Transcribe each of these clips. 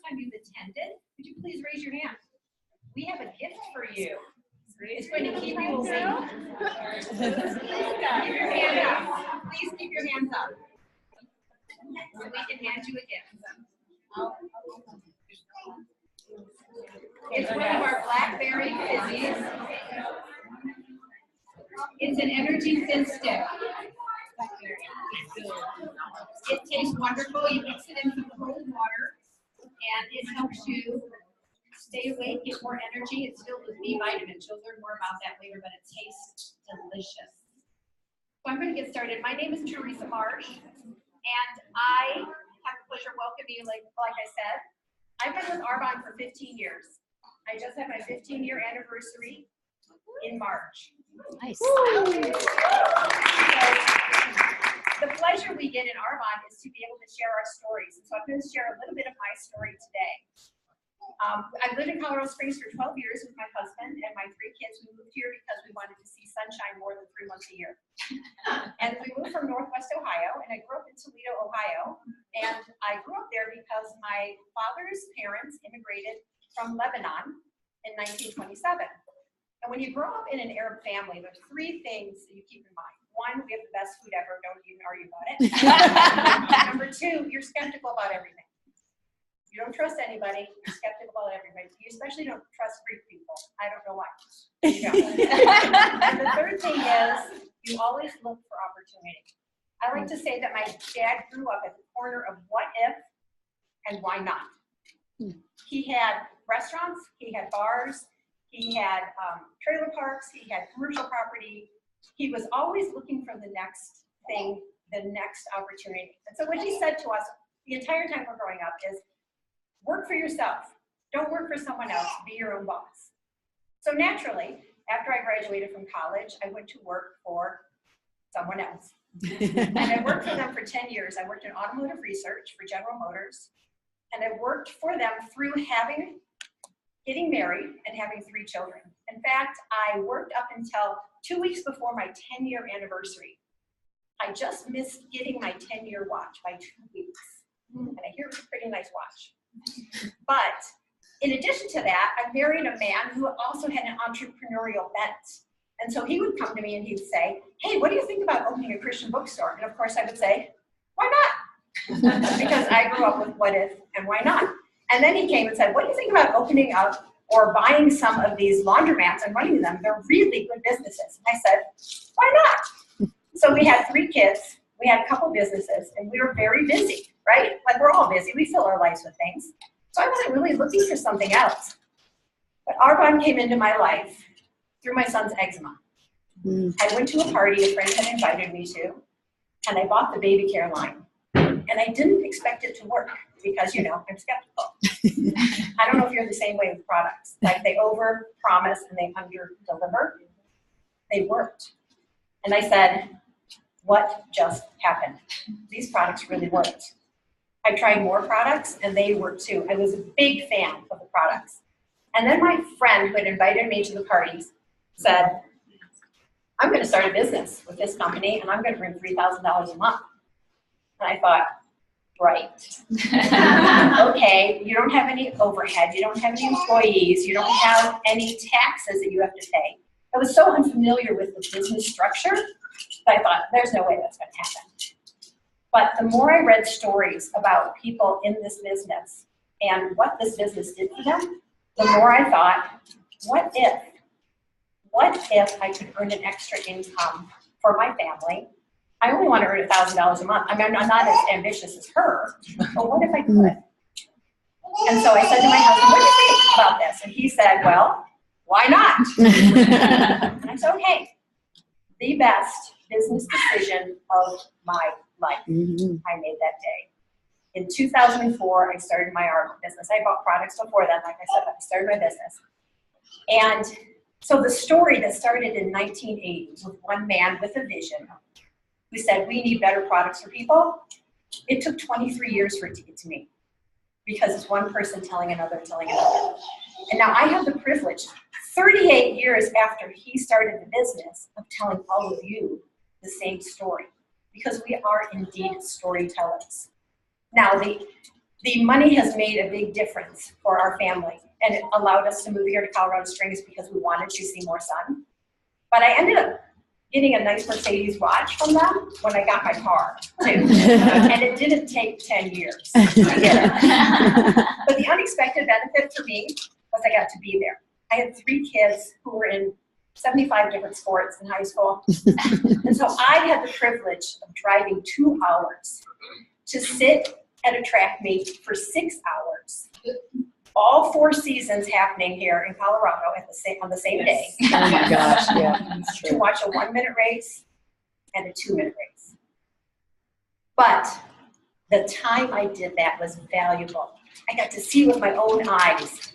time you've attended, would you please raise your hand? We have a gift for you. It's going to keep you awake. Keep your hand up. Please keep your hands up. So we can hand you a gift. It's one of our blackberry fizzies. It's an energy thin stick. It tastes wonderful. You mix it in some cold water, and it helps you stay awake, get more energy. It's filled with B vitamins. You'll learn more about that later, but it tastes delicious. So I'm going to get started. My name is Teresa Marsh, and I have the pleasure of welcoming you, like I said. I've been with Arbonne for 15 years. I just had my 15-year anniversary in March. Nice. The pleasure we get in Arbonne is to be able to share our stories. And so I'm going to share a little bit of my story today. I've lived in Colorado Springs for 12 years with my husband and my 3 kids. We moved here because we wanted to see sunshine more than 3 months a year. And we moved from Northwest Ohio, and I grew up in Toledo, Ohio. And I grew up there because my father's parents immigrated from Lebanon in 1927. And when you grow up in an Arab family, there's 3 things that you keep in mind. 1, we have the best food ever, don't even argue about it. Number 2, you're skeptical about everything. You don't trust anybody, you're skeptical about everybody. You especially don't trust Greek people. I don't know why. You don't. And the 3rd thing is, you always look for opportunity. I like to say that my dad grew up at the corner of what if and why not. He had restaurants, he had bars, he had trailer parks, he had commercial property. He was always looking for the next thing, the next opportunity. And so what he said to us the entire time we're growing up is, work for yourself. Don't work for someone else. Be your own boss. So naturally, after I graduated from college, I went to work for someone else. And I worked for them for 10 years. I worked in automotive research for General Motors. And I worked for them through getting married and having 3 children. In fact, I worked up until 2 weeks before my 10-year anniversary. I just missed getting my 10-year watch by 2 weeks. And I hear it's a pretty nice watch. But in addition to that, I married a man who also had an entrepreneurial bent. And so he would come to me and he'd say, hey, what do you think about opening a Christian bookstore? And of course I would say, why not? Because I grew up with what if and why not? And then he came and said, what do you think about opening up or buying some of these laundromats and running them? They're really good businesses. And I said, why not? So we had 3 kids, we had a couple businesses, and we were very busy, right? Like we're all busy, we fill our lives with things. So I wasn't really looking for something else. But Arbonne came into my life through my son's eczema. I went to a party a friend had invited me to, and I bought the baby care line. And I didn't expect it to work because, you know, I'm skeptical. I don't know if you're the same way with products. Like they over-promise and they under-deliver. They worked. And I said, what just happened? These products really worked. I tried more products and they worked too. I was a big fan of the products. And then my friend who had invited me to the parties said, I'm going to start a business with this company and I'm going to earn $3,000 a month. And I thought, right. Okay, you don't have any overhead, you don't have any employees, you don't have any taxes that you have to pay. I was so unfamiliar with the business structure that I thought, there's no way that's going to happen. But the more I read stories about people in this business and what this business did for them, the more I thought, what if I could earn an extra income for my family? I only want to earn $1,000 a month. I mean, I'm not as ambitious as her, but what if I could? And so I said to my husband, what do you think about this? And he said, well, why not? And I said, okay, the best business decision of my life I made that day. In 2004, I started my Arbonne business. I bought products before then, like I said, I started my business. And so the story that started in 1980 with one man with a vision who said, we need better products for people, it took 23 years for it to get to me because it's one person telling another, And now I have the privilege, 38 years after he started the business, of telling all of you the same story because we are indeed storytellers. Now, the money has made a big difference for our family, and it allowed us to move here to Colorado Springs because we wanted to see more sun. But I ended up getting a nice Mercedes watch from them when I got my car, too. And it didn't take 10 years to get it. But the unexpected benefit for me was I got to be there. I had 3 kids who were in 75 different sports in high school. And so I had the privilege of driving 2 hours to sit at a track meet for 6 hours. All 4 seasons happening here in Colorado on the same day. Oh my gosh, yeah. To watch a 1-minute race and a 2-minute race. But the time I did that was valuable. I got to see with my own eyes.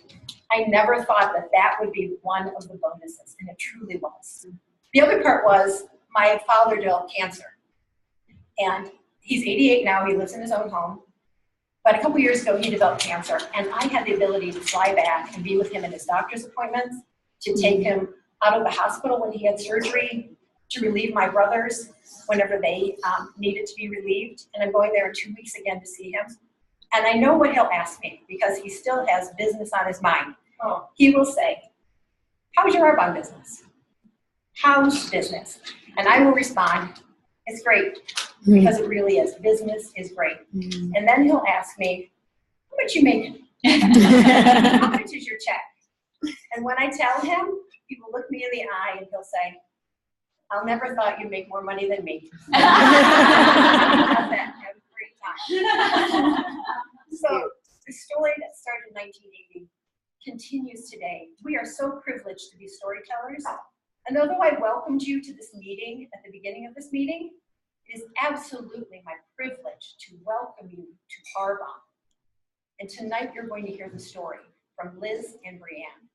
I never thought that that would be one of the bonuses, and it truly was. The other part was my father developed cancer. And he's 88 now, he lives in his own home. But a couple years ago, he developed cancer, and I had the ability to fly back and be with him in his doctor's appointments, to take him out of the hospital when he had surgery, to relieve my brothers whenever they needed to be relieved. And I'm going there in 2 weeks again to see him. And I know what he'll ask me, because he still has business on his mind. He will say, how's your Arbonne business? How's business? And I will respond, it's great, because it really is. Business is great. And then he'll ask me, how much you making? How much is your check? And when I tell him, he will look me in the eye and he'll say, I'll never thought you'd make more money than me. He does that every time. So the story that started in 1980 continues today. We are so privileged to be storytellers. And although I welcomed you to this meeting at the beginning of this meeting, it is absolutely my privilege to welcome you to Arbonne. And tonight you're going to hear the story from Liz and Brianne.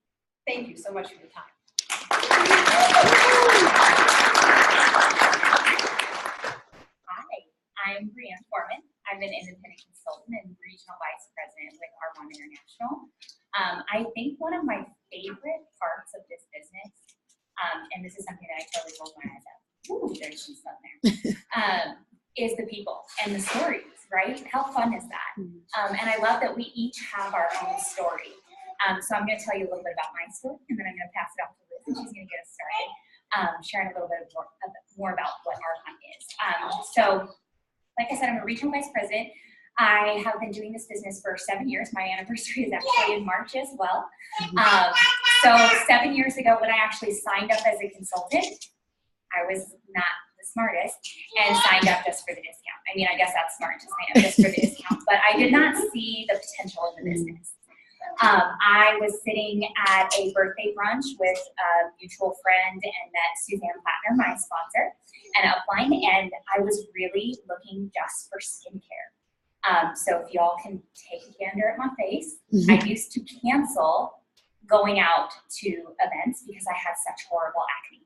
Thank you so much for your time. Hi, I'm Brianne Foreman. I'm an independent consultant and regional vice president with Arbonne International. I think one of my favorite parts of this business, and this is something that I totally rolled my eyes at, there's some stuff there, is the people and the stories, right? How fun is that? And I love that we each have our own story. So I'm going to tell you a little bit about my story, and then I'm going to pass it off to Liz, and she's going to get us started, sharing a little bit more about what Arbonne is. So, like I said, I'm a regional vice president. I have been doing this business for 7 years. My anniversary is actually in March as well. So 7 years ago, when I actually signed up as a consultant, I was not the smartest and signed up just for the discount. I mean, I guess that's smart to sign up just for the discount, but I did not see the potential of the business. I was sitting at a birthday brunch with a mutual friend and met Suzanne Plattner, my sponsor, and Upline, and I was really looking just for skincare. So if y'all can take a gander at my face, I used to cancel going out to events because I had such horrible acne.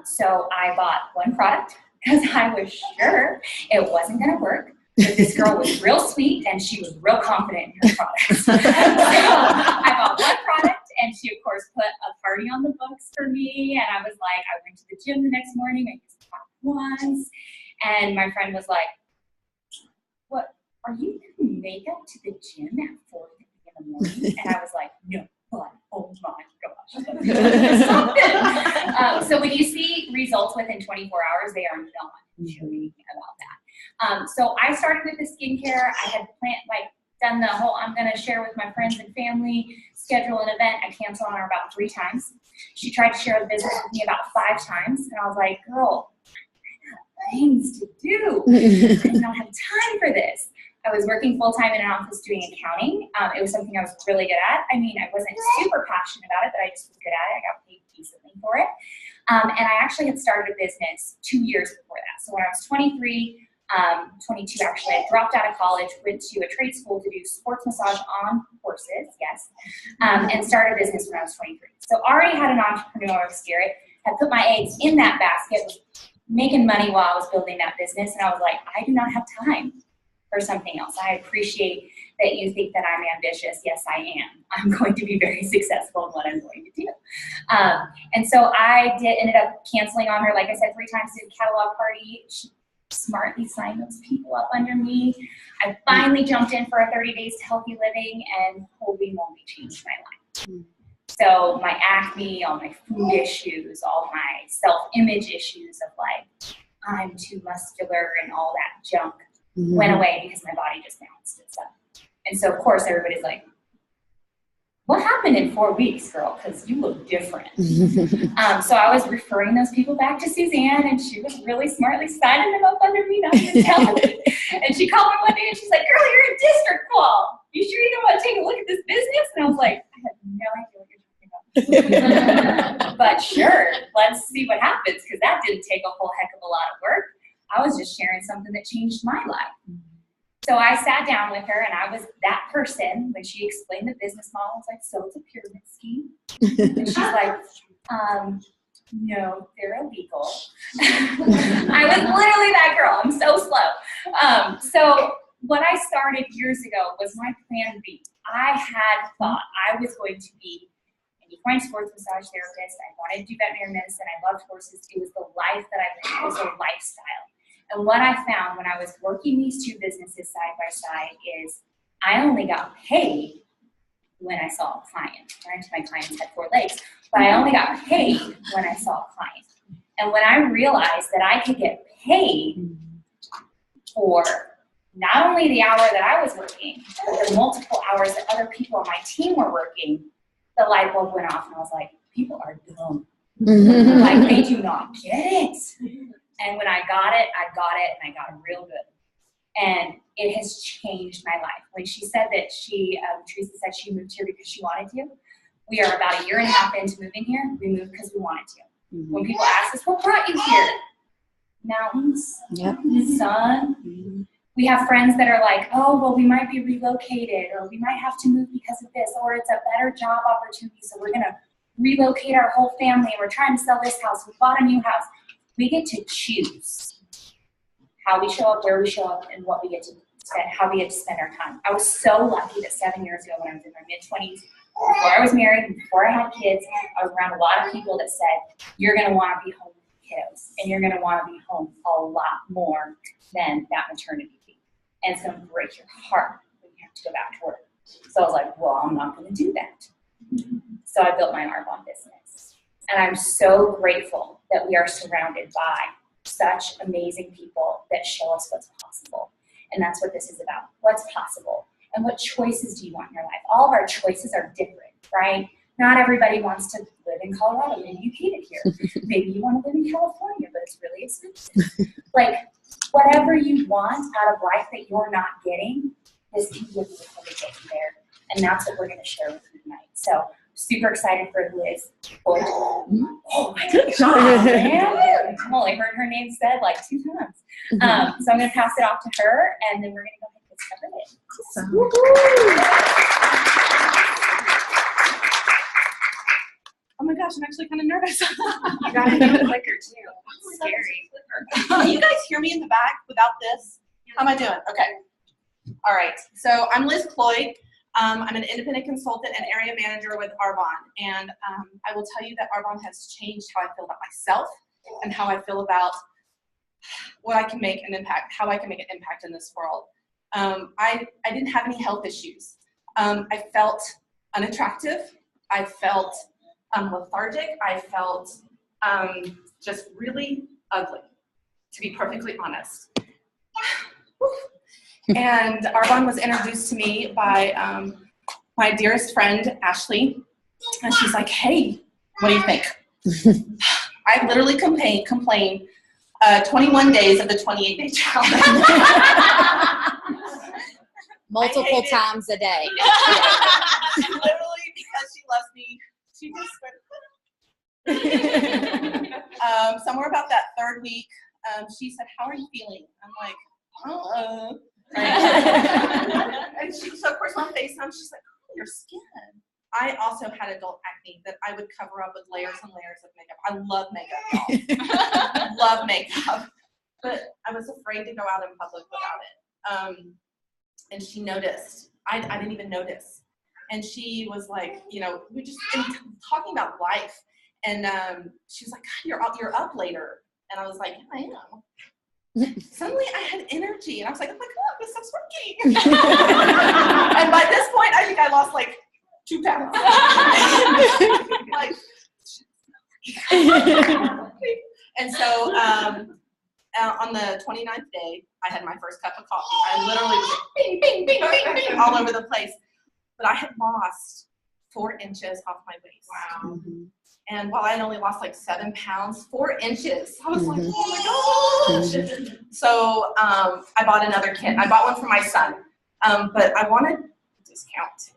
So I bought one product because I was sure it wasn't going to work. But this girl was real sweet and she was real confident in her products. So I bought one product and she, of course, put a party on the books for me. And I was like, I went to the gym the next morning. I used the product once. And my friend was like, what, are you doing makeup to the gym at 4:30 in the morning? And I was like, no, but oh my gosh. So when you see results within 24 hours, they are not joking about that. So I started with the skincare. I had done the whole, I'm going to share with my friends and family, schedule an event. I canceled on her about 3 times. She tried to share the business with me about 5 times. And I was like, girl, I got things to do. I do not have time for this. I was working full-time in an office doing accounting. It was something I was really good at. I mean, I wasn't super passionate about it, but I just was good at it. I got paid decently for it. And I actually had started a business 2 years before that. So when I was 23, 22 actually, I dropped out of college, went to a trade school to do sports massage on horses, yes, and started a business when I was 23. So already had an entrepreneurial spirit, had put my eggs in that basket, making money while I was building that business, and I was like, I do not have time for something else. I appreciate that you think that I'm ambitious. Yes, I am. I'm going to be very successful in what I'm going to do. And so I ended up canceling on her, like I said, 3 times, did a catalog party. She smartly signed those people up under me. I finally jumped in for a 30 days to healthy living, and holy moly, changed my life. So my acne, all my food issues, all my self-image issues of like, I'm too muscular and all that junk went away because my body just balanced itself. And so of course everybody's like, what happened in 4 weeks, girl? Because you look different. So I was referring those people back to Suzanne, and she was really smartly signing them up under me, not even telling me. And she called me one day and she's like, girl, you're in district qual. You sure you don't want to take a look at this business? And I was like, I have no idea what you're talking about. But sure, let's see what happens, because that didn't take a whole heck of a lot of work. I was just sharing something that changed my life. So I sat down with her, and I was that person when she explained the business model. I was like, so it's a pyramid scheme? And she's like, no, they're illegal. I was literally that girl. I'm so slow. So what I started years ago was my plan B. I had thought I was going to be an equine sports massage therapist. I wanted to do veterinary medicine. I loved horses. It was the life that I lived. It was a lifestyle. And what I found when I was working these two businesses side by side is I only got paid when I saw a client. Granted, my clients had 4 legs, but I only got paid when I saw a client. And when I realized that I could get paid for not only the hour that I was working, but the multiple hours that other people on my team were working, the light bulb went off, and I was like, people are dumb. Like, they do not get it. And when I got it, and I got it real good. And it has changed my life. When she said that Teresa said she moved here because she wanted to, we are about 1.5 years into moving here. We moved because we wanted to. When people ask us, what brought you here? Mountains, sun. We have friends that are like, oh, well, we might be relocated, or we might have to move because of this, or it's a better job opportunity, so we're going to relocate our whole family, and we're trying to sell this house. We bought a new house. We get to choose how we show up, where we show up, and what we get to spend, how we get to spend our time. I was so lucky that 7 years ago, when I was in my mid-20s, before I was married and before I had kids, I was around a lot of people that said, you're going to want to be home with kiddos, and you're going to want to be home a lot more than that maternity leave. And it's going to break your heart when you have to go back to work. So I was like, well, I'm not going to do that. So I built my Arbonne business. And I'm so grateful that we are surrounded by such amazing people that show us what's possible. And that's what this is about. What's possible? And what choices do you want in your life? All of our choices are different, right? Not everybody wants to live in Colorado. Maybe you hate it here. Maybe you want to live in California, but it's really expensive. Like, whatever you want out of life that you're not getting, this can give you a way to get you there. And that's what we're going to share with you tonight. So, super excited for Liz. Oh my good job, man. I've only heard her name said like 2 times. So I'm going to pass it off to her, and then we're going to go ahead and get started. Oh my gosh, I'm actually kind of nervous. You got to do a clicker too. It's scary. Can you guys hear me in the back without this? How am I doing? Okay. All right. So I'm Liz Cloyd. I'm an independent consultant and area manager with Arbonne, and I will tell you that Arbonne has changed how I feel about myself and how I feel about what I can make an impact, how I can make an impact in this world. I didn't have any health issues. I felt unattractive. I felt lethargic. I felt just really ugly, to be perfectly honest. And Arbonne was introduced to me by my dearest friend, Ashley. And she's like, hey, what do you think? I literally complained 21 days of the 28-day challenge. Multiple times a day. Literally, because she loves me, she just went. Somewhere about that 3rd week, she said, how are you feeling? I'm like, oh. And so of course on FaceTime, she's like, oh, your skin. I also had adult acne that I would cover up with layers and layers of makeup. I love makeup, y'all. Love makeup. But I was afraid to go out in public without it. And she noticed. I didn't even notice. And she was like, you know, we just been talking about life. And she was like, God, you're up later. And I was like, yeah, I am. Suddenly I had energy, and I was like, oh my God, this stuff's working. And by this point, I think I lost like 2 pounds. Like, and so on the 29th day, I had my first cup of coffee. I literally was like, bing, bing, bing, bing, bing, all over the place. But I had lost 4 inches off my waist. Wow. And while I had only lost like 7 pounds, 4 inches, I was like, oh my gosh. So I bought another kit. I bought one for my son, but I wanted a discount too.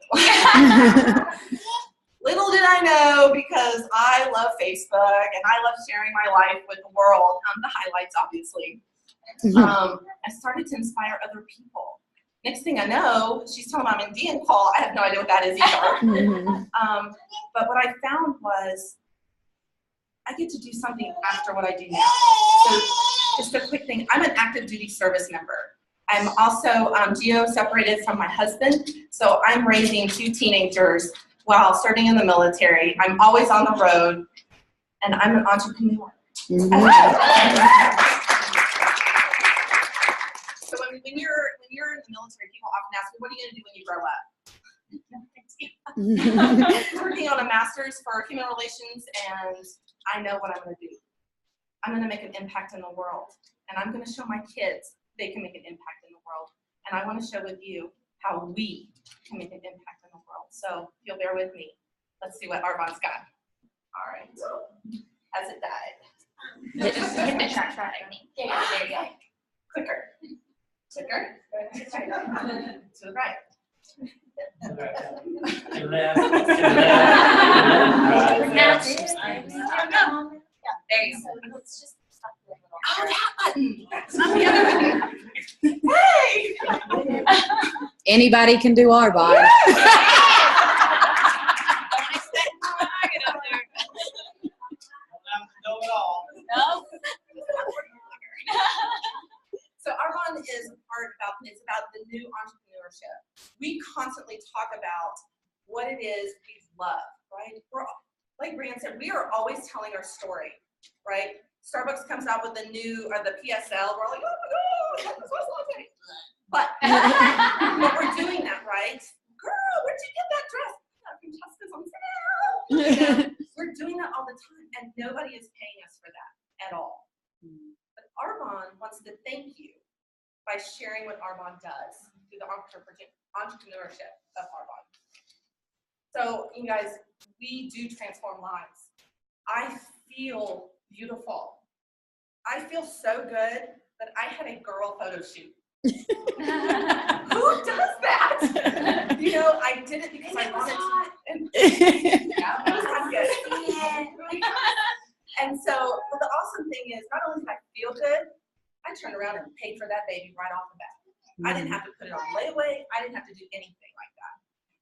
Little did I know, because I love Facebook and I love sharing my life with the world, the highlights obviously. I started to inspire other people. Next thing I know, she's telling me I'm in D call. I have no idea what that is either. But what I found was I get to do something after what I do now. So just a quick thing, I'm an active duty service member. I'm also geo-separated from my husband, so I'm raising 2 teenagers while serving in the military. I'm always on the road, and I'm an entrepreneur. So when you're in the military, people often ask me, what are you going to do when you grow up? Working on a master's for human relations, and I know what I'm going to do. I'm going to make an impact in the world, and I'm going to show my kids they can make an impact in the world, and I want to share with you how we can make an impact in the world. So if you'll bear with me, let's see what Arbonne's got. All right, has it died? Hit the track, I think. There you go. Quicker. Quicker. To the right. To the left. There you go. Let's just stop the little. Oh, that button. That's not the other button. Hey! Anybody can do Arbonne. So Arbonne is about the new entrepreneurship. We constantly talk about what it is we love, right? Like Brian said, we are always telling our story, right? Starbucks comes out with the PSL. We're like, oh my God, this was lovely. But we're doing that, right? Girl, where'd you get that dress? From Tesco's on sale. We're doing that all the time, and nobody is paying us for that at all. But Arbonne wants to thank you by sharing what Arbonne does through the entrepreneurship of Arbonne. So, you guys, we do transform lives. I feel beautiful. I feel so good that I had a girl photo shoot. Who does that? You know, I did it because I wanted to. Yeah, it was good. And so, but the awesome thing is, not only did I feel good, I turned around and paid for that baby right off the bat. I didn't have to put it on layaway. I didn't have to do anything like that.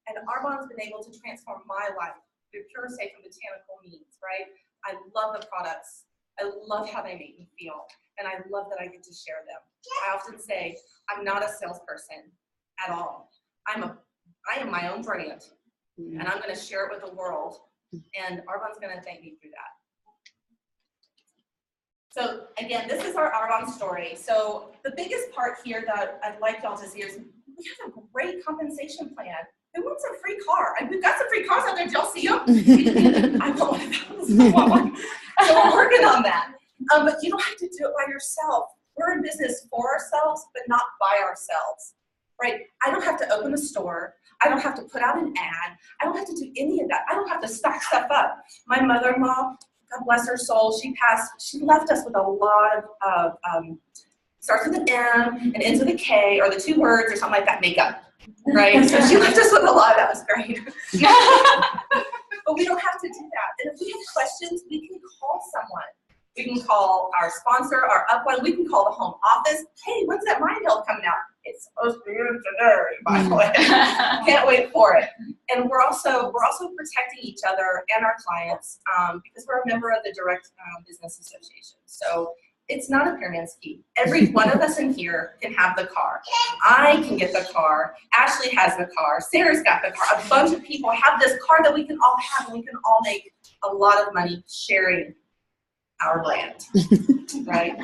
And Arbonne's been able to transform my life through pure, safe, and botanical means, right? I love the products. I love how they make me feel. And I love that I get to share them. I often say, I'm not a salesperson at all. I am my own brand. And I'm going to share it with the world. And Arbonne's going to thank me through that. So again, this is our Arbonne story. So the biggest part here that I'd like y'all to see is we have a great compensation plan. Who wants a free car? We've got some free cars out there. Did y'all see them? I want one of those. I want one. So we're working on that. But you don't have to do it by yourself. We're in business for ourselves, but not by ourselves, right? I don't have to open a store. I don't have to put out an ad. I don't have to do any of that. I don't have to stock stuff up. My mother-in-law, God bless her soul, she passed. She left us with a lot of starts with an M and ends with a K, or the 2 words or something like that, makeup, right? So she left us with a lot. That was great. But we don't have to do that. And if we have questions, we can call someone. We can call our sponsor, our upline. We can call the home office. Hey, when's that Mind Health coming out? It's supposed to be in today, by the way. Can't wait for it. And we're also protecting each other and our clients because we're a member of the Direct Business Association. So it's not a pyramid scheme. Every one of us in here can have the car. I can get the car. Ashley has the car. Sarah's got the car. A bunch of people have this car that we can all have, and we can all make a lot of money sharing our brand, right?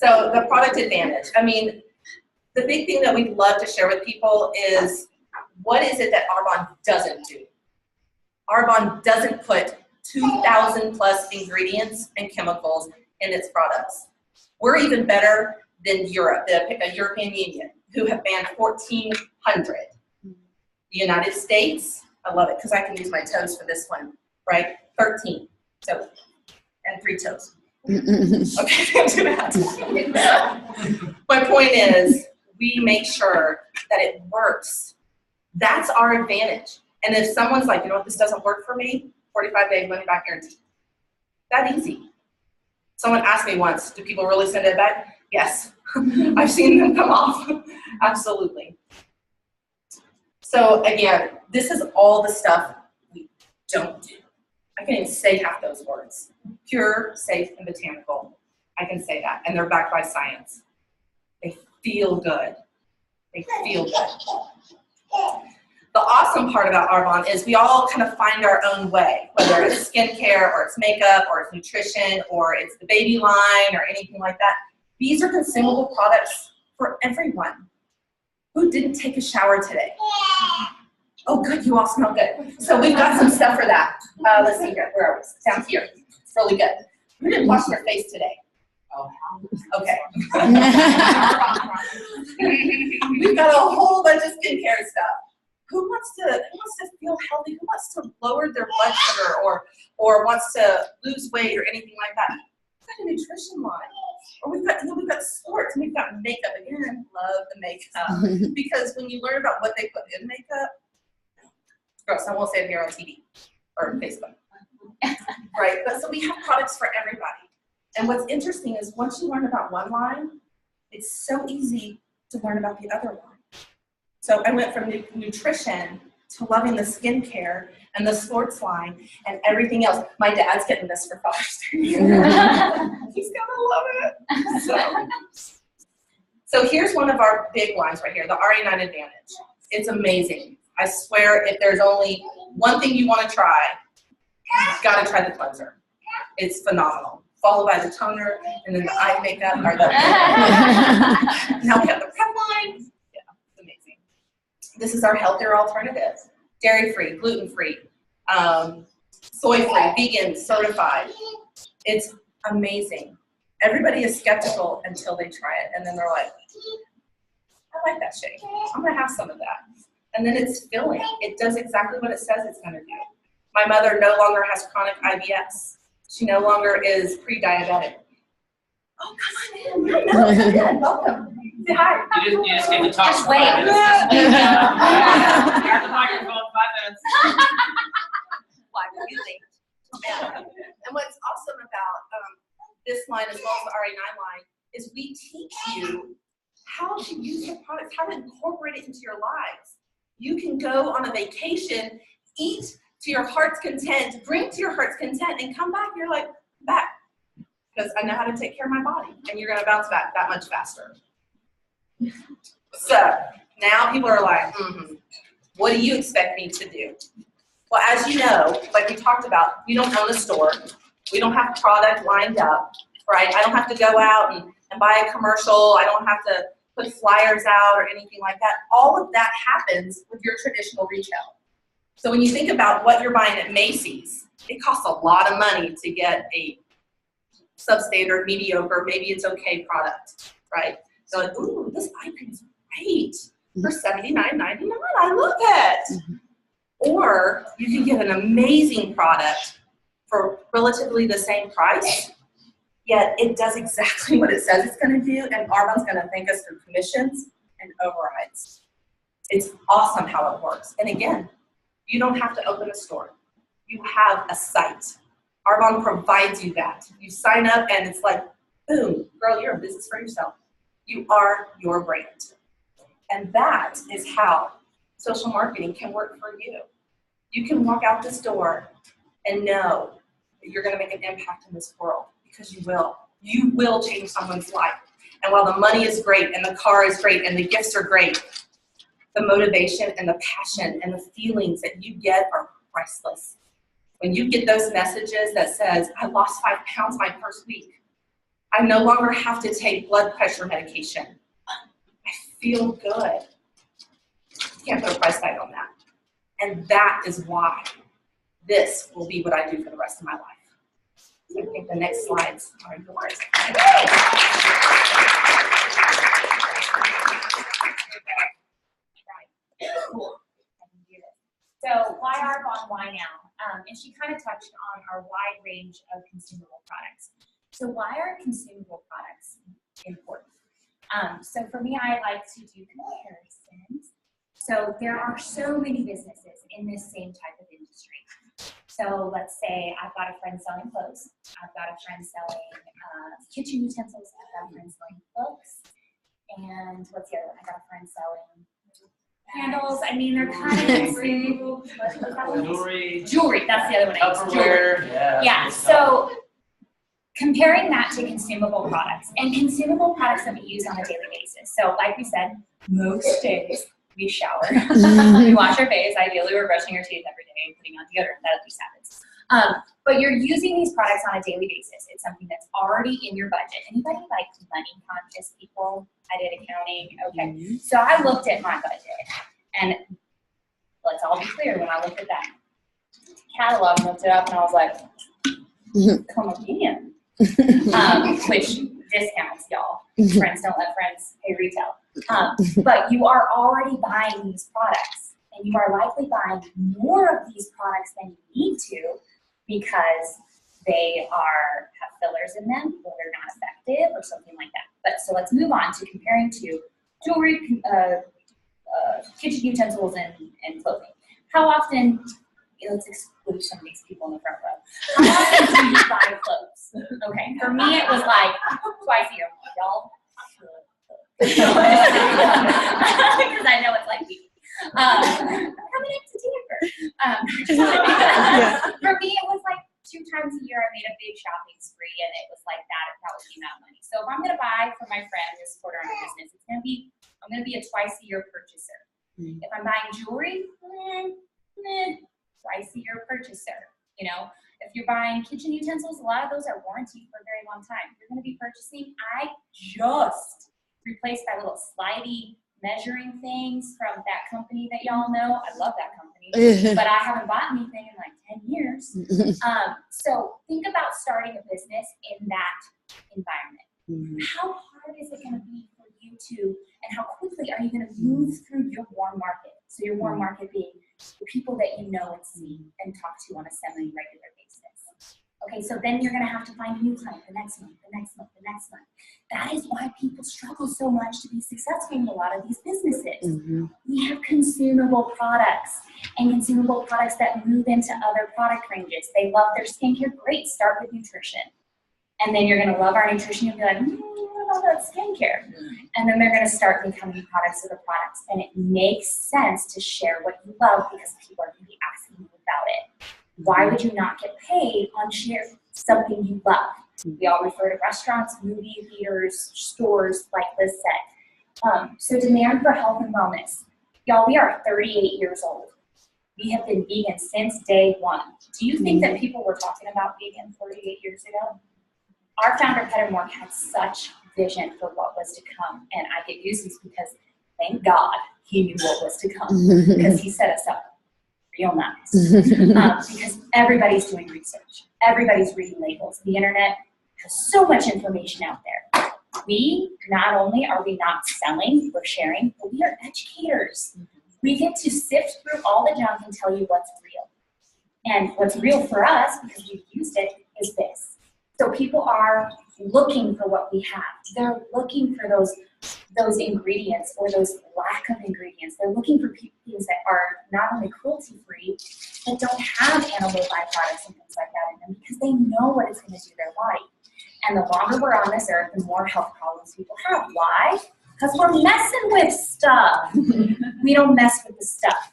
So the product advantage. I mean, the big thing that we'd love to share with people is what is it that Arbonne doesn't do? Arbonne doesn't put 2,000 plus ingredients and chemicals in its products. We're even better than Europe, the European Union, who have banned 1,400. The United States, I love it because I can use my toes for this one, right? 13. So, and 3 toes. Okay, can't do that. My point is, we make sure that it works. That's our advantage. And if someone's like, you know what, this doesn't work for me, 45-day money back guarantee. That easy. Someone asked me once, do people really send it back? Yes. I've seen them come off. Absolutely. So again, this is all the stuff we don't do. I can't even say half those words. Pure, safe, and botanical. I can say that. And they're backed by science. They feel good. They feel good. The awesome part about Arbonne is we all kind of find our own way, whether it's skincare or it's makeup or it's nutrition or it's the baby line or anything like that. These are consumable products for everyone. Who didn't take a shower today? Oh, good, you all smell good. So we've got some stuff for that. Let's see here, where are we? Down here. It's really good. Who didn't wash their face today? Oh, okay. We've got a whole bunch of skincare stuff. Who wants to feel healthy? Who wants to lower their blood sugar or wants to lose weight or anything like that? We've got a nutrition line. Or we've got sports and we've got makeup. Again, love the makeup. Because when you learn about what they put in makeup, gross, I won't say it here on TV or Facebook. Right? But so we have products for everybody. And what's interesting is once you learn about one line, it's so easy to learn about the other line. So I went from nutrition to loving the skincare and the sports line and everything else. My dad's getting this for Father's Day. He's gonna love it. So here's one of our big lines right here, the RE9 Advantage. It's amazing. I swear if there's only one thing you want to try, you've got to try the cleanser. It's phenomenal. Followed by the toner and then the eye makeup. Or the now we have the prep line. This is our healthier alternative. Dairy-free, gluten-free, soy-free, vegan, certified. It's amazing. Everybody is skeptical until they try it. And then they're like, I like that shake. I'm going to have some of that. And then it's filling. It does exactly what it says it's going to do. My mother no longer has chronic IBS. She no longer is pre-diabetic. Oh, come on in. No, welcome. Say hi. You just get to talk Just for wait. 5 minutes. Just wait. Grab the microphone, 5 minutes. Why were you late? Yeah. And what's awesome about this line as well as the RE9 line is we teach you how to use your products, how to incorporate it into your lives. You can go on a vacation, eat to your heart's content, drink to your heart's content, and come back and you're like, back. Because I know how to take care of my body, and you're going to bounce back that much faster. So now people are like, what do you expect me to do? Well, as you know, like we talked about, we don't own a store. We don't have product lined up, right? I don't have to go out and buy a commercial. I don't have to put flyers out or anything like that. All of that happens with your traditional retail. So when you think about what you're buying at Macy's, it costs a lot of money to get a substandard, mediocre, maybe it's okay product, right? So like, ooh, this eye cream is great for $79.99. I love it. Or you can get an amazing product for relatively the same price, yet it does exactly what it says it's going to do, and Arbonne's going to thank us through commissions and overrides. It's awesome how it works. And again, you don't have to open a store. You have a site. Arbonne provides you that. You sign up and it's like, boom, girl, you're in business for yourself. You are your brand. And that is how social marketing can work for you. You can walk out this door and know that you're going to make an impact in this world, because you will. You will change someone's life. And while the money is great and the car is great and the gifts are great, the motivation and the passion and the feelings that you get are priceless. When you get those messages that says, I lost 5 pounds my first week, I no longer have to take blood pressure medication. I feel good. Can't put a price tag on that. And that is why this will be what I do for the rest of my life. So I think the next slides are yours. Cool. I can do this. So why Arbonne, why now? And she kind of touched on our wide range of consumable products. So why are consumable products important? So for me, I like to do comparisons. So there are so many businesses in this same type of industry. So let's say I've got a friend selling clothes. I've got a friend selling kitchen utensils. I've got a friend selling books. And what's the other one? I got a friend selling candles. I mean, they're kind of consumable. Jewelry. Jewelry, that's the other one. Tupperware. Yeah, so comparing that to consumable products, and consumable products that we use on a daily basis. So like we said, most days we shower, we wash our face, ideally we're brushing our teeth every day and putting on deodorant, that at least happens. But you're using these products on a daily basis. It's something that's already in your budget. Anybody like money conscious people? I did accounting, okay. So I looked at my budget, and let's all be clear, when I looked at that catalog, looked it up, and I was like, come again. Which discounts, y'all. Friends don't let friends pay retail. But you are already buying these products, and you are likely buying more of these products than you need to because they have fillers in them, or they're not effective, or something like that. But so let's move on to comparing to jewelry, kitchen utensils, and clothing. How often? Let's exclude some of these people in the front row. How often do you buy clothes? Okay, for me it was like twice a year. Y'all because I know it's like me. Coming up to Denver. For me it was like 2 times a year I made a big shopping spree, and it was like that was the amount of money. So if I'm gonna buy for my friend to support our business, I'm gonna be a twice a year purchaser. If I'm buying jewelry, twice a year purchaser. You know, if you're buying kitchen utensils, a lot of those are warranted for a very long time. You're going to be purchasing. I just replaced my little slidey measuring things from that company that y'all know. I love that company, but I haven't bought anything in like 10 years. So think about starting a business in that environment. How hard is it going to be for you to, and how quickly are you going to move through your warm market? So your warm market being the people that you know and see and talk to on a semi-regular basis. Okay, so then you're going to have to find a new client the next month, the next month, the next month. That is why people struggle so much to be successful in a lot of these businesses. We have consumable products, and consumable products that move into other product ranges. They love their skincare. Great, start with nutrition. And then you're going to love our nutrition. You'll be like, what about that skincare? And then they're going to start becoming products of the products. And it makes sense to share what you love because people are going to be asking you about it. Why would you not get paid on sharing something you love? We all refer to restaurants, movie theaters, stores, like Liz said. So demand for health and wellness. Y'all, we are 38 years old. We have been vegan since day one. Do you think that people were talking about vegan 38 years ago? Our founder, Peter Moore, had such vision for what was to come. And I get goosebumps because thank God he knew what was to come because he set us up real nice. Because everybody's doing research. Everybody's reading labels. The internet has so much information out there. We, not only are we not selling, we're sharing, but we are educators. We get to sift through all the junk and tell you what's real. And what's real for us, because we've used it, is this. So people are looking for what we have. They're looking for those ingredients or those lack of ingredients. They're looking for things that are not only cruelty-free, but don't have animal byproducts and things like that in them because they know what it's going to do to their body. And the longer we're on this earth, the more health problems people have. Why? Because we're messing with stuff. We don't mess with the stuff.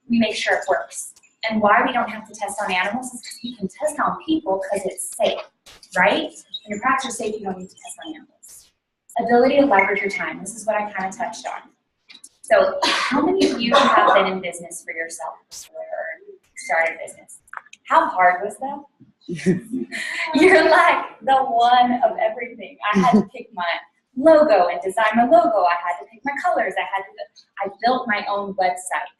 We make sure it works. And why we don't have to test on animals is because we can test on people because it's safe, right? When your products are safe, you don't need to test on animals. Ability to leverage your time. This is what I kind of touched on. So how many of you have been in business for yourself or started a business? How hard was that? You're like the one of everything. I had to pick my logo and design my logo. I had to pick my colors. I built my own website.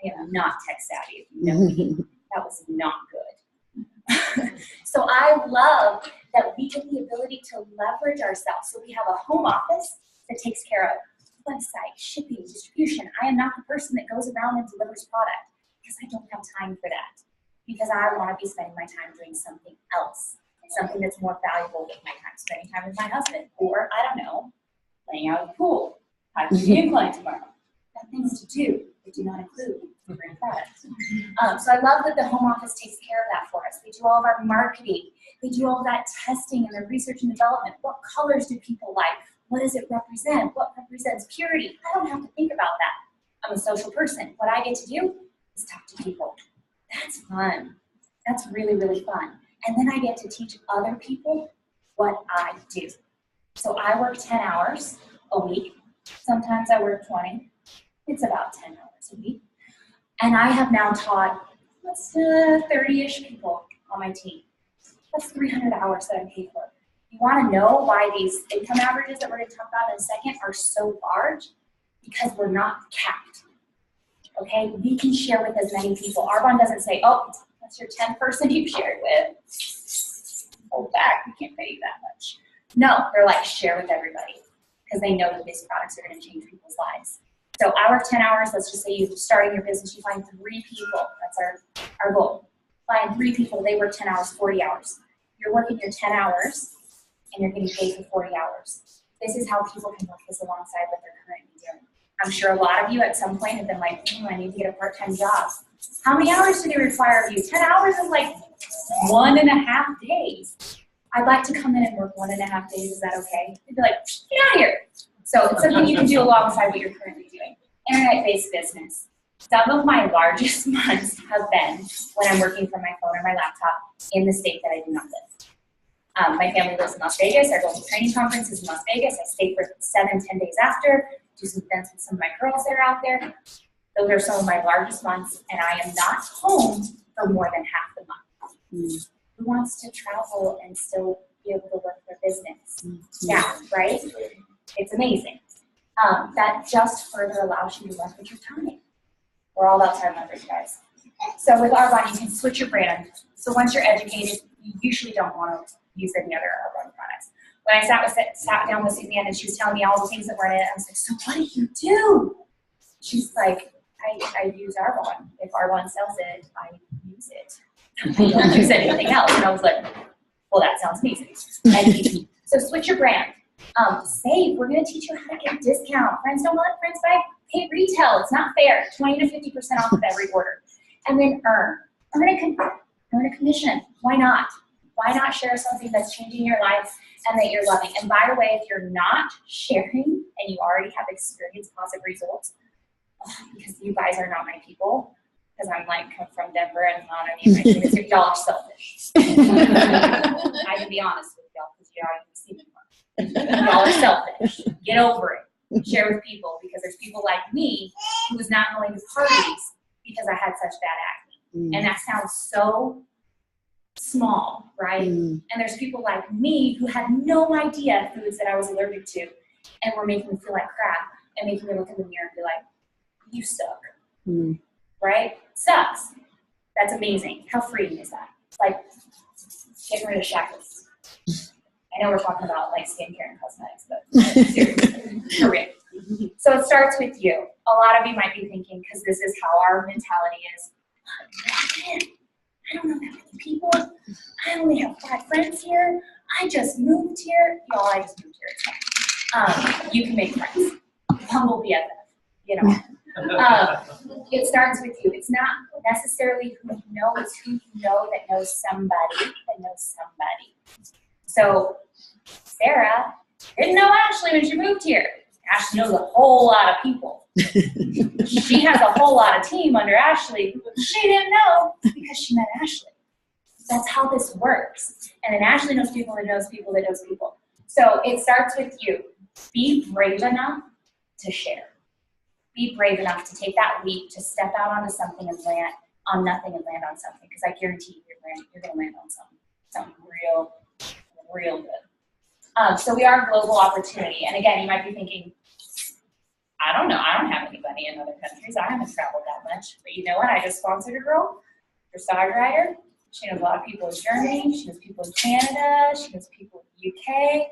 I am not tech savvy, if you know me. That was not good. So I love that we get the ability to leverage ourselves. So we have a home office that takes care of website, shipping, distribution. I am not the person that goes around and delivers product because I don't have time for that. Because I want to be spending my time doing something else, something that's more valuable with my time, spending time with my husband, or I don't know, laying out at the pool, having to be a client tomorrow. Got things to do that do not include delivering products. So I love that the home office takes care of that for us. They do all of our marketing. They do all of that testing and the research and development. What colors do people like? What does it represent? What represents purity? I don't have to think about that. I'm a social person. What I get to do is talk to people. That's fun. That's really, really fun. And then I get to teach other people what I do. So I work 10 hours a week. Sometimes I work 20. It's about 10 hours a week. And I have now taught 30-ish people on my team. That's 300 hours that I'm paid for. You want to know why these income averages that we're going to talk about in a second are so large? Because we're not capped. Okay, we can share with as many people. Arbonne doesn't say, oh, that's your 10th person you've shared with. Hold back, we can't pay you that much. No, they're like, share with everybody because they know that these products are going to change people's lives. So I work 10 hours. Let's just say you're starting your business. You find 3 people. That's our goal. Find 3 people. They work 10 hours, 40 hours. You're working your 10 hours and you're getting paid for 40 hours. This is how people can work this alongside what they're currently doing. I'm sure a lot of you at some point have been like, I need to get a part-time job. How many hours do they require of you? 10 hours is like 1.5 days. I'd like to come in and work 1.5 days. Is that okay? They'd be like, get out of here. So it's something you can do alongside what you're currently doing. Internet-based business. Some of my largest months have been when I'm working from my phone or my laptop in the state that I do not live. My family lives in Las Vegas. I go to training conferences in Las Vegas. I stay for 7-10 days after. Do some events with some of my girls that are out there. Those are some of my largest months, and I am not home for more than half the month. Who wants to travel and still be able to work their business? Yeah, right? It's amazing. That just further allows you to leverage your time. We're all about time leverage, guys. So with Arbonne, you can switch your brand. So once you're educated, you usually don't want to use any other Arbonne products. When I sat down with Suzanne and she was telling me all the things that were in it, I was like, so what do you do? She's like, I use Arbonne. If Arbonne sells it, I use it. I don't use anything else. And I was like, well, that sounds amazing. So switch your brand. Save. We're going to teach you how to get a discount. Friends don't let friends buy paid retail. It's not fair. 20 to 50% off of every order. And then earn a commission. Why not? Why not share something that's changing your life and that you're loving? And by the way, if you're not sharing and you already have experienced positive results, because you guys are not my people, because I'm like from Denver and not any of my team, y'all are selfish. I can be honest with y'all because you already see me. Y'all are selfish. Get over it. Share with people, because there's people like me who was not going to parties because I had such bad acne. And that sounds so small, right? And there's people like me who had no idea foods that I was allergic to and were making me feel like crap and making me look in the mirror and be like, you suck. Right? Sucks. That's amazing. How freeing is that? It's like getting rid of shackles. I know we're talking about like skincare and cosmetics, but seriously, for real. So it starts with you. A lot of you might be thinking, because this is how our mentality is, I don't know that many people. I only have 5 friends here. I just moved here. Y'all, I just moved here. It's fine. You can make friends. Humble BFF, you know. It starts with you. It's not necessarily who you know, it's who you know that knows somebody that knows somebody. So Sarah didn't know Ashley when she moved here. Ashley knows a whole lot of people. She has a whole lot of team under Ashley. She didn't know because she met Ashley. That's how this works. And then Ashley knows people that knows people that knows people. So it starts with you. Be brave enough to share. Be brave enough to take that leap, to step out onto something and land on nothing and land on something. Because I guarantee you're going to land on something. something real good. So we are a global opportunity. And again, you might be thinking, I don't know, I don't have anybody in other countries. I haven't traveled that much. But you know what? I just sponsored a girl, dressage rider. She knows a lot of people in Germany. She knows people in Canada. She knows people in the UK.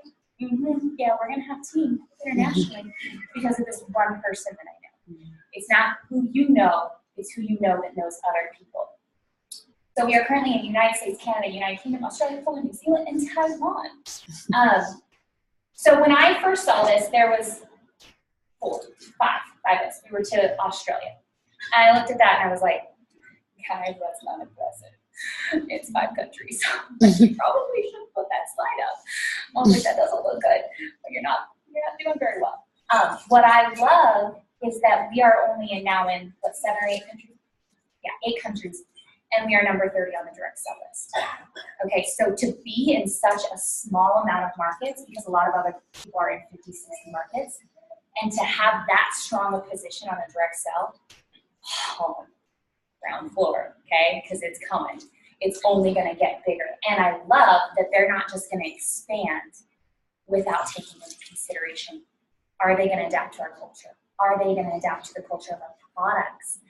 Yeah, we're going to have teams internationally because of this one person that I know. It's not who you know, it's who you know that knows other people. So we are currently in the United States, Canada, United Kingdom, Australia, Poland, New Zealand, and Taiwan. So when I first saw this, there was five of us. We were to Australia. I looked at that and I was like, guys, that's not impressive. It's 5 countries. You probably should put that slide up. I was like, that doesn't look good. But you're not doing very well. What I love is that we are only now in, what, 7 or 8 countries? Yeah, 8 countries. And we are number 30 on the direct sell list. Okay, so to be in such a small amount of markets, because a lot of other people are in 50, 60 markets, and to have that strong a position on a direct sell, ground floor, okay, because it's coming. It's only going to get bigger. And I love that they're not just going to expand without taking into consideration, are they going to adapt to our culture? Are they going to adapt to the culture of our products?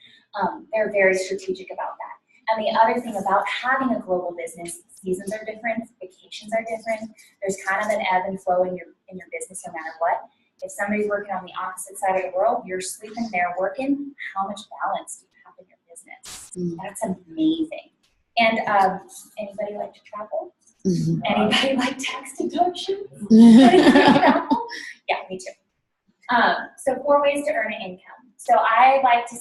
They're very strategic about that. And the other thing about having a global business, seasons are different, vacations are different. There's kind of an ebb and flow in your business no matter what. If somebody's working on the opposite side of the world, you're sleeping there working, how much balance do you have in your business? That's amazing. And anybody like to travel? Anybody like tax deductions? Yeah, me too. So 4 ways to earn an income. So I like to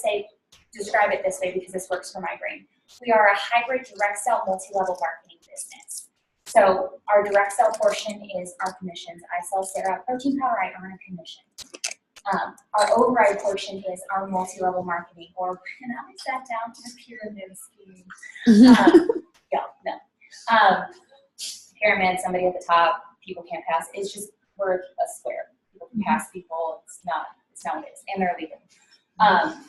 describe it this way because this works for my brain. We are a hybrid direct sell multi-level marketing business. So our direct sell portion is our commissions. I sell Sarah protein powder, I earn a commission. Our override portion is our multi-level marketing, or and I sat down to the pyramid scheme. Pyramid, somebody at the top, people can't pass. It's just, we're a square. People can pass people, it's not what it is, and they're legal.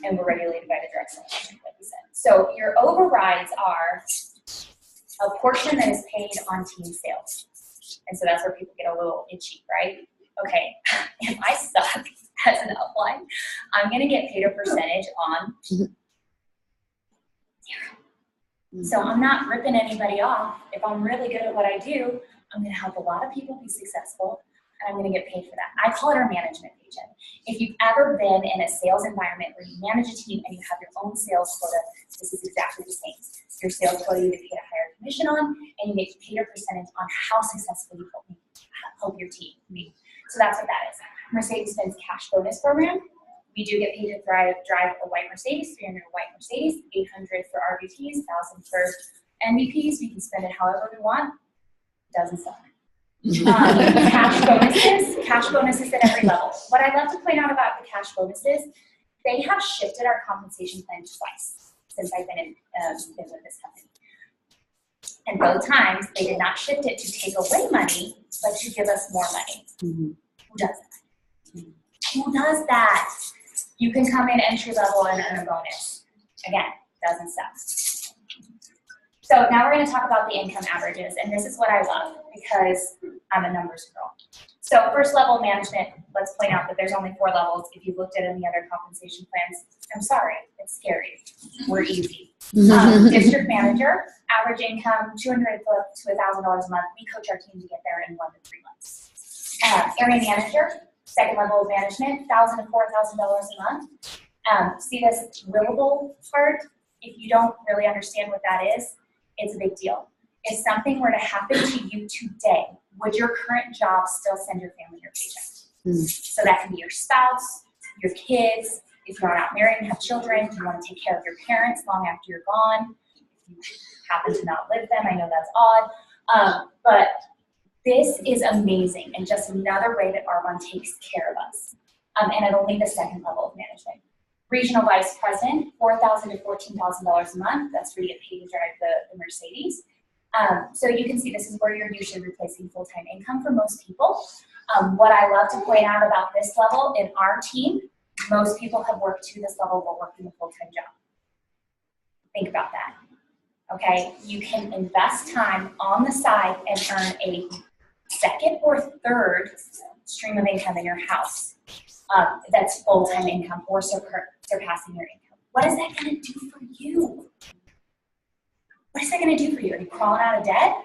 And we're regulated by the direct sell, like we said. So your overrides are a portion that is paid on team sales. And so that's where people get a little itchy, right? Okay, if I suck as an upline, I'm gonna get paid a percentage on 0. So I'm not ripping anybody off. If I'm really good at what I do, I'm gonna help a lot of people be successful, and I'm gonna get paid for that. I call it our management paycheck. If you've ever been in a sales environment where you manage a team and you have your own sales quota, this is exactly the same. Your sales quota you get paid a higher commission on, and you get paid a percentage on how successful you help your team be. So that's what that is. Mercedes-Benz cash bonus program. We do get paid to drive a white Mercedes, 300 white Mercedes, 800 for RVPs, 1,000 for MVPs. We can spend it however we want. It doesn't suck. Cash bonuses at every level. What I love to point out about the cash bonuses, they have shifted our compensation plan twice since I've been with this company. And both times, they did not shift it to take away money, but to give us more money. Who does that? Who does that? You can come in entry level and earn a bonus. Again, doesn't suck. So now we're going to talk about the income averages, and this is what I love because I'm a numbers girl. So first level management, let's point out that there's only 4 levels. If you've looked at any other compensation plans, I'm sorry, it's scary. We're easy. District manager, average income, $200 to $1,000 a month. We coach our team to get there in 1 to 3 months. Area manager, second level of management, $1,000 to $4,000 a month. See this willable part? If you don't really understand what that is, it's a big deal. If something were to happen to you today, would your current job still send your family your paycheck? So that can be your spouse, your kids. If you're not married and have children, you want to take care of your parents long after you're gone. If you happen to not live them, I know that's odd. But this is amazing and just another way that Arbonne takes care of us. And at only the second level of management. Regional vice president, $4,000 to $14,000 a month. That's where you get paid to drive the Mercedes. So you can see this is where you're usually replacing full-time income for most people. What I love to point out about this level in our team, most people have worked to this level while working a full-time job. Think about that. okay? You can invest time on the side and earn a second or third stream of income in your house that's full-time income or surpassing your income. What is that going to do for you? What is that going to do for you? Are you crawling out of debt?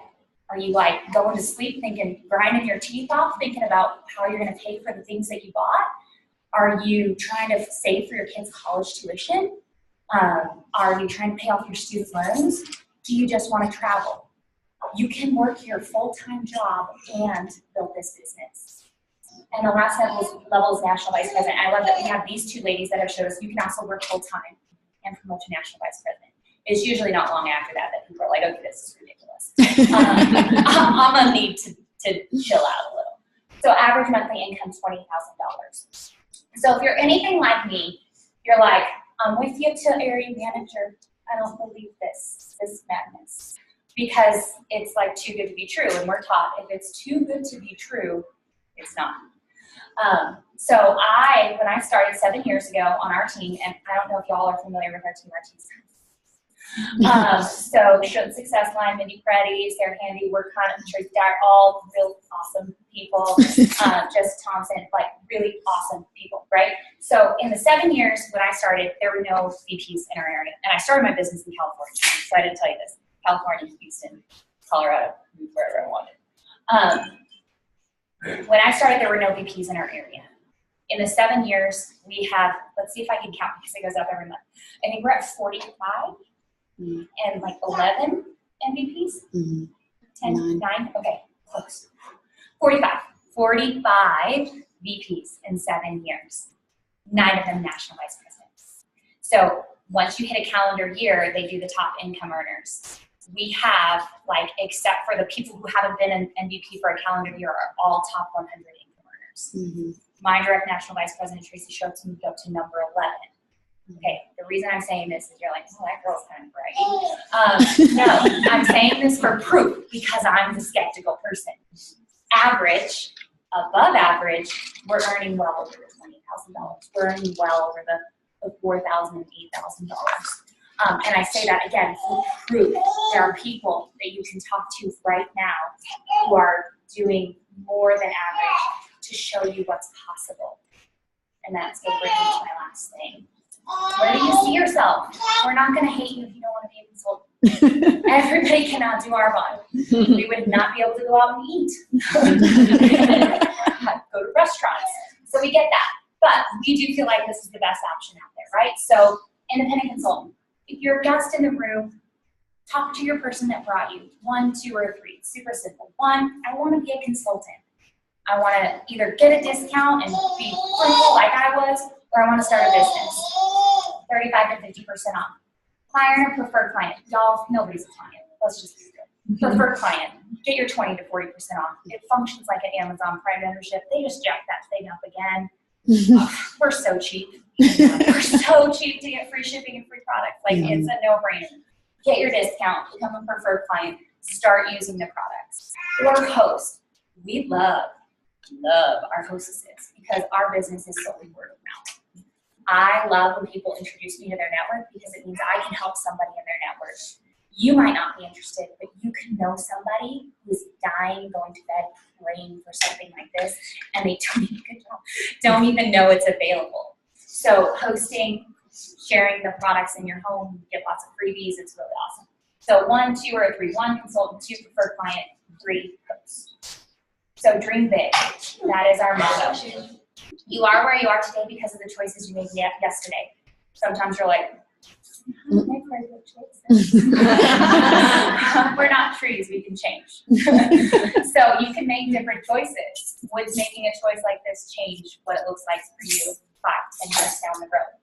Are you like going to sleep thinking, grinding your teeth off, thinking about how you're going to pay for the things that you bought? Are you trying to save for your kids' college tuition? Are you trying to pay off your student loans? Do you just want to travel? You can work your full-time job and build this business. And the last level is National Vice President. I love that we have these two ladies that have showed us you can also work full-time and promote to National Vice President. It's usually not long after that people are like, okay, this is ridiculous. I'm gonna need to chill out a little. So average monthly income, $20,000. So if you're anything like me, you're like, I'm with you to area manager. I don't believe this madness. Because it's like too good to be true. And we're taught if it's too good to be true, it's not. So when I started 7 years ago on our team, and I don't know if y'all are familiar with our team. So Should Success Line, Mindy Preddy, Sarah Handy, we're kind of Tracy Dyer, all real awesome people. Just Thompson, like really awesome people, right? So in the 7 years when I started, there were no VPs in our area. And I started my business in California, so I didn't tell you this. California, Houston, Colorado, wherever I wanted. When I started, there were no VPs in our area. In the 7 years, we have, let's see if I can count because it goes up every month. I think we're at 45 and like 11 MVPs. 10, 9, okay, close. 45 VPs in 7 years. 9 of them national vice presidents. So once you hit a calendar year, they do the top income earners. We have, like, except for the people who haven't been an MVP for a calendar year, are all top 100 income earners. My direct national vice president, Tracy Schultz, moved up to number 11. Okay, the reason I'm saying this is you're like, oh, that girl's kind of bragging. No, I'm saying this for proof because I'm the skeptical person. Average, above average, we're earning well over the $20,000. We're earning well over the $4,000 and $8,000. And I say that again for proof. There are people that you can talk to right now who are doing more than average to show you what's possible. And that's what brings me to my last thing. Where do you see yourself? We're not going to hate you if you don't want to be a consultant. Everybody cannot do Arbonne. We would not be able to go out and eat. Go to restaurants. So we get that. But we do feel like this is the best option out there, right? So independent consultant. If you're a guest in the room, talk to your person that brought you. 1, 2, or 3. It's super simple. 1, I want to be a consultant. I want to either get a discount and be frugal like I was, or I want to start a business. 35 to 50% off. Client or preferred client? Y'all, nobody's a client. Let's just be real. Preferred client. Get your 20 to 40% off. It functions like an Amazon Prime membership. They just jack that thing up again. We're so cheap. We're so cheap to get free shipping and free products. Like, it's a no-brainer. Get your discount. Become a preferred client. Start using the products. Or host. We love our hostesses because our business is solely word of mouth. I love when people introduce me to their network because it means I can help somebody in their network. You might not be interested, but you can know somebody who's dying, going to bed, praying for something like this, and they don't even know it's available. So hosting, sharing the products in your home, you get lots of freebies. It's really awesome. So 1, 2, or 3. 1, consultant. 2, preferred client. 3, host. So dream big. That is our motto. You are where you are today because of the choices you made yesterday. Sometimes you're like, make very good choices. We're not trees, we can change. So you can make different choices. Would making a choice like this change what it looks like for you 5, 10 years down the road?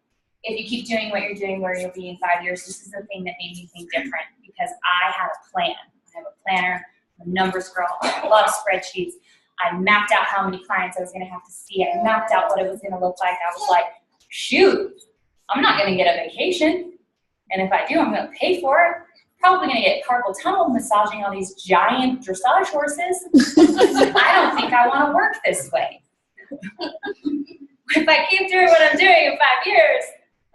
If you keep doing what you're doing, where you'll be in 5 years, this is the thing that made me think different because I had a plan. I have a planner, I'm a numbers girl, I have a lot of spreadsheets. I mapped out how many clients I was going to have to see. I mapped out what it was going to look like. I was like, shoot, I'm not going to get a vacation. And if I do, I'm going to pay for it. Probably going to get carpal tunnel massaging all these giant dressage horses. I don't think I want to work this way. If I keep doing what I'm doing in 5 years,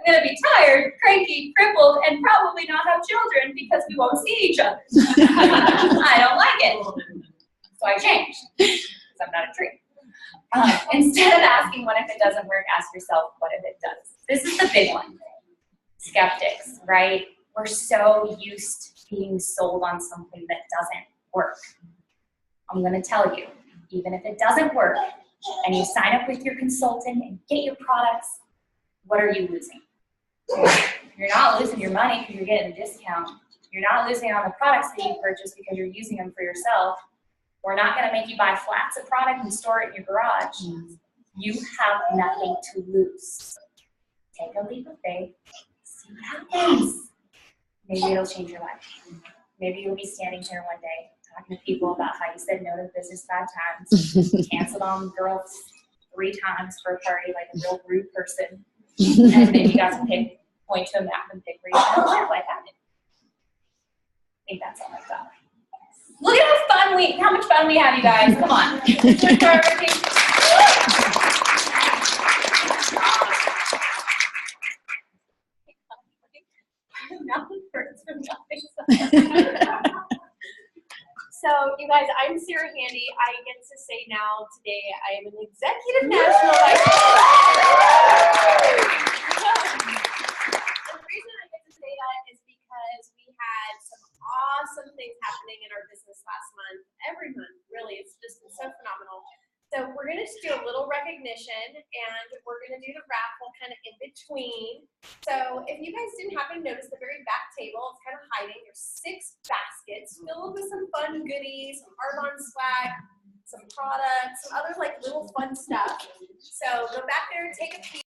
I'm gonna be tired, cranky, crippled, and probably not have children because we won't see each other. I don't like it. So I changed, because I'm not a tree. Instead of asking what if it doesn't work, ask yourself, what if it does? This is the big one. Skeptics, right? We're so used to being sold on something that doesn't work. I'm gonna tell you, even if it doesn't work, and you sign up with your consultant and get your products, what are you losing? You're not losing your money because you're getting a discount. You're not losing on the products that you purchase because you're using them for yourself. We're not going to make you buy flats of product and store it in your garage. You have nothing to lose. Take a leap of faith. See what happens. Maybe it'll change your life. Maybe you'll be standing here one day talking to people about how you said no to business 5 times, canceled on girls 3 times for a party like a real rude person, and then you got to point to a map and pick where you're going to live like that. I think that's all I've got. Look at how much fun we have, you guys. Come on. So, you guys, I'm Sarah Handy. I get to say now today I am an executive national vice president. The reason I get to say that is because we had some awesome things happening in our business last month. Every month, really. It's just been so phenomenal. So we're going to just do a little recognition, and we're going to do the raffle kind of in between. So if you guys didn't happen to notice the very back table, it's kind of hiding. There's 6 baskets filled with some fun goodies, some Arbonne swag, some products, some other like little fun stuff. So go back there and take a peek.